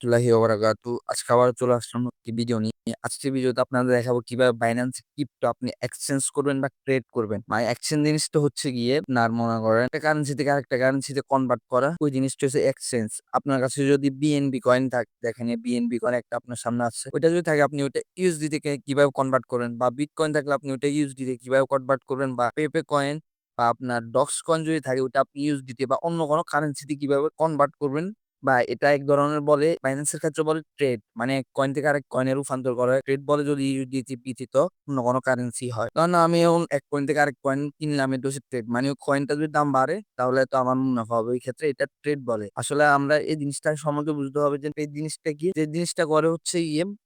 রাহমাতুল্লাহি ওয়া বারাকাতুহু। আজকে আবার চলে আসলাম একটি ভিডিও নিয়ে। আজকের ভিডিওতে আপনাদের দেখাবো কিভাবে Binance ক্রিপ্টো আপনি এক্সচেঞ্জ করবেন বা ট্রেড করবেন। মানে এক্সচেঞ্জ জিনিসটা হচ্ছে গিয়ে আপনার মনে করেন একটা কারেন্সি থেকে আরেকটা কারেন্সিতে কনভার্ট করা। ওই জিনিসটা হচ্ছে এক্সচেঞ্জ। আপনার কাছে যদি বিএনবি কয়েন থাকে, দেখেন এই বিএনবি কয়েন একটা আপনার সামনে আছে। ওইটা যদি থাকে আপনি ওইটা ইউএসডি থেকে কিভাবে কনভার্ট করবেন, বা বিটকয়েন থাকলে আপনি ওইটা ইউএসডি থেকে কিভাবে কনভার্ট করবেন, বা পেপে কয়েন বা আপনার ডক্স কয়েন যদি থাকে ওটা আপনি ইউএসডিতে বা অন্য কোনো কারেন্সিতে কিভাবে কনভার্ট করবেন, বা এটা এক ধরনের বলে ফাইন্যান্সের ক্ষেত্রে বলে ট্রেড, মানে এক কয়েন থেকে আরেক কয়েনে রূপান্তর করা হয়। ট্রেড বলে যদি ইউডিটি ব্যতীত অন্য কোনো কারেন্সি হয়। কারণ আমি এখন এক কয়েন থেকে আরেক কয়েন কিনলাম, এটা হচ্ছে ট্রেড। মানে ওই কয়েনটা যদি দাম বাড়ে তাহলে তো আমার মুনাফা হবে, ওই ক্ষেত্রে এটা ট্রেড বলে। আসলে আমরা এই জিনিসটা সম্বন্ধে বুঝতে হবে যে এই জিনিসটা কি, যে জিনিসটা করে হচ্ছে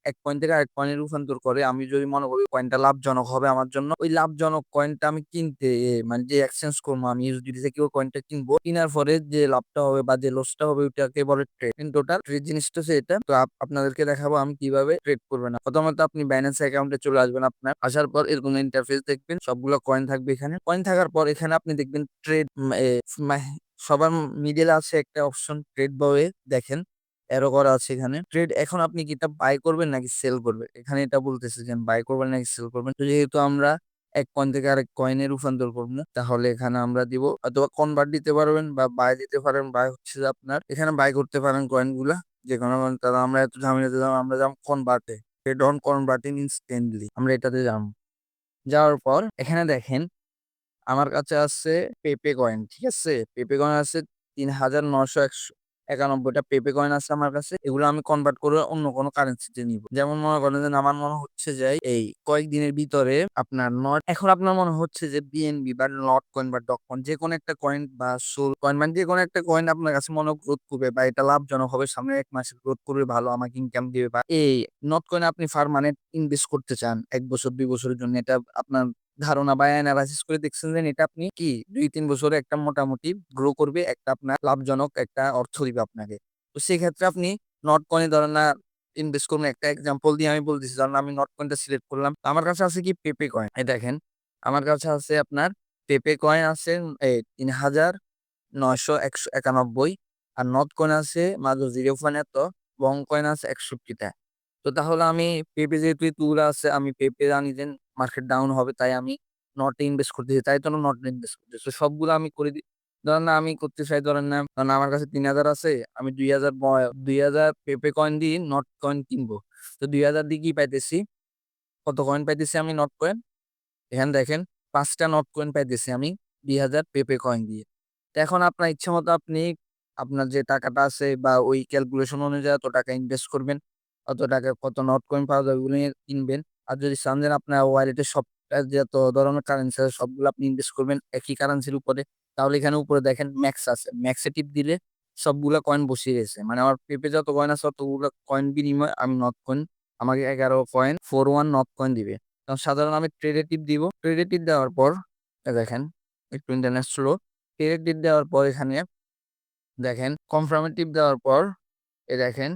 এক কয়েন থেকে আরেক কয়েনে রূপান্তর করে। আমি যদি মনে করি কয়েনটা লাভজনক হবে আমার জন্য, ওই লাভজনক কয়েনটা আমি কিনতে মানে যে এক্সচেঞ্জ করবো, আমি ইউএসডিটি থেকে ওই কয়েনটা কিনবো। কেনার পরে যে লাভটা হবে বা যে লসটা হবে ওইটাকে বলে ট্রেড। ইন টোটাল ট্রেড জিনিসটা হচ্ছে এটা। তো আপনাদেরকে দেখাবো আমি কিভাবে ট্রেড করবেন। প্রথমত আপনি বাইন্যান্স অ্যাকাউন্টে চলে আসবেন। আপনার আসার পর এরকম ইন্টারফেস দেখবেন, সবগুলো কয়েন থাকবে এখানে। কয়েন থাকার পর এখানে আপনি দেখবেন ট্রেড, সবার মিডিলে আছে একটা অপশন ট্রেড বয়ে, দেখেন এরো করা আছে এখানে ট্রেড। এখন আপনি কি এটা বাই করবেন নাকি সেল করবেন, এখানে এটা বলতেছে যে বাই করবেন নাকি সেল করবেন। তো যেহেতু আমরা এক কয়েন থেকে আরেক কয়েনে রূপান্তর করবো, তাহলে এখানে আমরা দিব অথবা কনভার্ট দিতে পারবেন বা বাই দিতে পারেন। বাই হচ্ছে যে আপনার এখানে বাই করতে পারেন কয়েন গুলা যে কোনো, তারা আমরা এত ঝামেলা দিলাম, আমরা যাবো কনভার্টে, ট্রেড অন কনভার্টিং ইনস্ট্যান্টলি, আমরা এটাতে যাবো। যাওয়ার পর এখানে দেখেন আমার কাছে আছে পেপে কয়েন, ঠিক আছে? পেপে কয়েন আছে ৩,৯৯১টা পেপে কয়েন আছে আমার কাছে। এগুলো আমি কনভার্ট করে অন্য কোনো কারেন্সিতে নিব। যেমন মনে করেন যে আমার মনে হচ্ছে যে এই কয়েকদিনের ভিতরে আপনার এখন আপনার মনে হচ্ছে যে বিএনবি বা নট কয়েন বা ডক কয়েন যে কোনো একটা কয়েন বা সোল কয়েন, মানে যে কোনো একটা কয়েন আপনার কাছে মনে গ্রোথ করবে বা এটা লাভজনক হবে, সামনে ১ মাসে গ্রোথ করবে, ভালো আমাকে ইনকাম দিবে, বা এই নট কয়েন আপনি পার্মানেন্ট ইনভেস্ট করতে চান ১ বছর ২ বছরের জন্য, এটা আপনার ধারণা বা অ্যানালাইসিস করে দেখছেন যে এটা আপনি কি ২-৩ বছরে একটা মোটামুটি গ্রো করবে, একটা আপনার লাভজনক একটা অর্থ দিবে আপনাকে। তো সেক্ষেত্রে আপনি নট কয়েনে ধরেন না ইনভেস্ট করবেন। একটা এক্সাম্পল দিয়ে আমি বলতেছি, ধরেন আমি নট কয়েনটা সিলেক্ট করলাম। তো আমার কাছে আছে কি পেপে কয়েন, এই দেখেন আমার কাছে আছে আপনার পেপে কয়েন আছে ৩,৯৯১ আর নট কয়েন আছে মাত্র 0 এত, বং কয়েন আছে ৬১টা। তো তাহলে আমি পেপে যেহেতু এতগুলো আছে, আমি পেপে জানি যে মার্কেট ডাউন হবে, তাই আমি নটে ইনভেস্ট করতেছি, তাই তো নটে ইনভেস্ট করতেছি। তো সবগুলো আমি করে দিই। ধরেন না আমি করতে চাই, ধরেন আমার কাছে ৩,০০০ আছে, আমি ২,০০০ পেপে কয়েন দিয়ে নট কয়েন কিনবো। তো ২,০০০ দিয়ে কি পাইতেছি, কত কয়েন পাইতেছি আমি নট কয়েন, এখানে দেখেন ৫টা নট কয়েন পাইতেছি আমি ২,০০০ পেপে কয়েন দিয়ে। তো এখন আপনার ইচ্ছা মতো আপনি আপনার যে টাকাটা আছে বা ওই ক্যালকুলেশন অনুযায়ী অত টাকা ইনভেস্ট করবেন, অত টাকা কত নট কয়েন পাওয়া যাবে ওগুলো নিয়ে কিনবেন। আর যদি চান যে আপনার ওয়ালেটে সবটা যত ধরনের কারেন্সি আছে সবগুলো আপনি ইনভেস্ট করবেন একই কারেন্সির উপরে, তাহলে এখানে উপরে দেখেন ম্যাক্স আছে, ম্যাক্সে টিপ দিলে সবগুলা কয়েন বসিয়ে গেছে। মানে আমার পেপে যত কয়েন আছে ততগুলো কয়েন বিনিময়ে আমি নট কয়েন, আমাকে 11.41 নট কয়েন দিবে। কারণ সাধারণ আমি ট্রেডে টিপ দিব। ট্রেডে টিপ দেওয়ার পর দেখেন একটু ইন্টারনেট স্লো। ট্রেডে টিপ দেওয়ার পর এখানে দেখেন কনফার্মে টিপ দেওয়ার পর দেখেন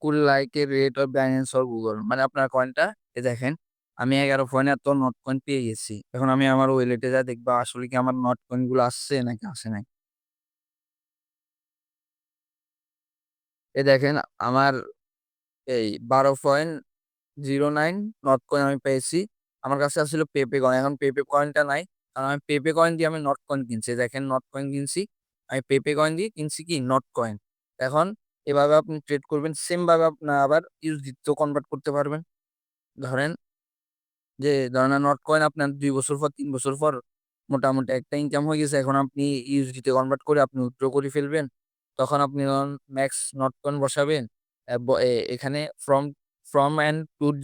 cool like a rate of Binance or Google, মানে আপনার কয়েনটা দেখেন আমি 11 এত নট কয়েন পেয়ে গেছি। এখন আমি আমার ওয়েলেটে যা দেখবা আসলে কি আমার নট কয়েন গুলো আসছে নাকি আসে নাই। দেখেন আমার এই 12.09 নট কয়েন আমি পেয়েছি। আমার কাছে আসলে পেপে কয়েন, এখন পেপে কয়েনটা নাই। কারণ আমি পেপে কয়েন দিয়ে আমি নট কয়েন কিনছি। দেখেন নট কয়েন কিনছি। আমি পেপে কয়েন দিয়ে কিনছি কি নট কয়েন। এখন এভাবে আপনি ট্রেড করবেন। সেম ভাবে আপনার আবার ইউএসডি তেও কনভার্ট করতে পারবেন। ধরেন ধরেন নট কয়েন আপনার ২ বছর পর ৩ বছর পর মোটামুটি একটা ইনকাম হয়ে গেছে। এখন আপনি ইউএসডি তে কনভার্ট করে আপনি উইথড্র করে ফেলবেন। তখন আপনি ধরুন ম্যাক্স নট কয়েন বসাবেন। এখানে ফ্রম অ্যান্ড টুর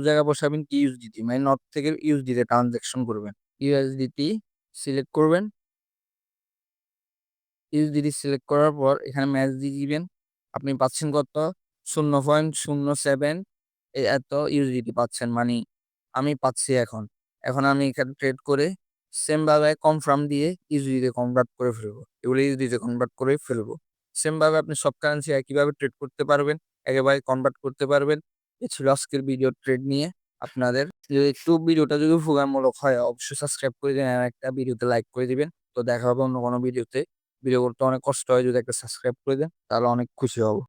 জায়গায় বসাবেন কি ইউএসডিটি, মানে নট থেকে ইউএসডিতে ট্রান্সেকশন করবেন। ইউএসডিটি সিলেক্ট করবেন। ইউএসডিটি সিলেক্ট করার পর এখানে ম্যাচ দিয়ে দিবেন। আপনি পাচ্ছেন কত? 0.07 এত ইউএসডিটি পাচ্ছেন। মানে আমি পাচ্ছি এখন। এখন আমি এখানে ট্রেড করে সেম ভাবে কনফার্ম দিয়ে ইউএসডিতে কনভার্ট করে ফেলবো। এগুলো ইউএসডিতে কনভার্ট করে ফেলবো। সেম ভাবে আপনি সব কারেন্সি একইভাবে ট্রেড করতে পারবেন, একেবারে কনভার্ট করতে পারবেন। এ ছিল আজকের ভিডিও ট্রেড নিয়ে আপনাদের। যদি একটু ভিডিওটা যদি উপকারমূলক হয় অবশ্যই সাবস্ক্রাইব করে দিবেন আর একটা ভিডিওতে লাইক করে দিবেন। তো দেখা হবে অন্য কোনো ভিডিওতে। ভিডিও করতে অনেক কষ্ট হয়, যদি একটা সাবস্ক্রাইব করে দেন তাহলে অনেক খুশি হব।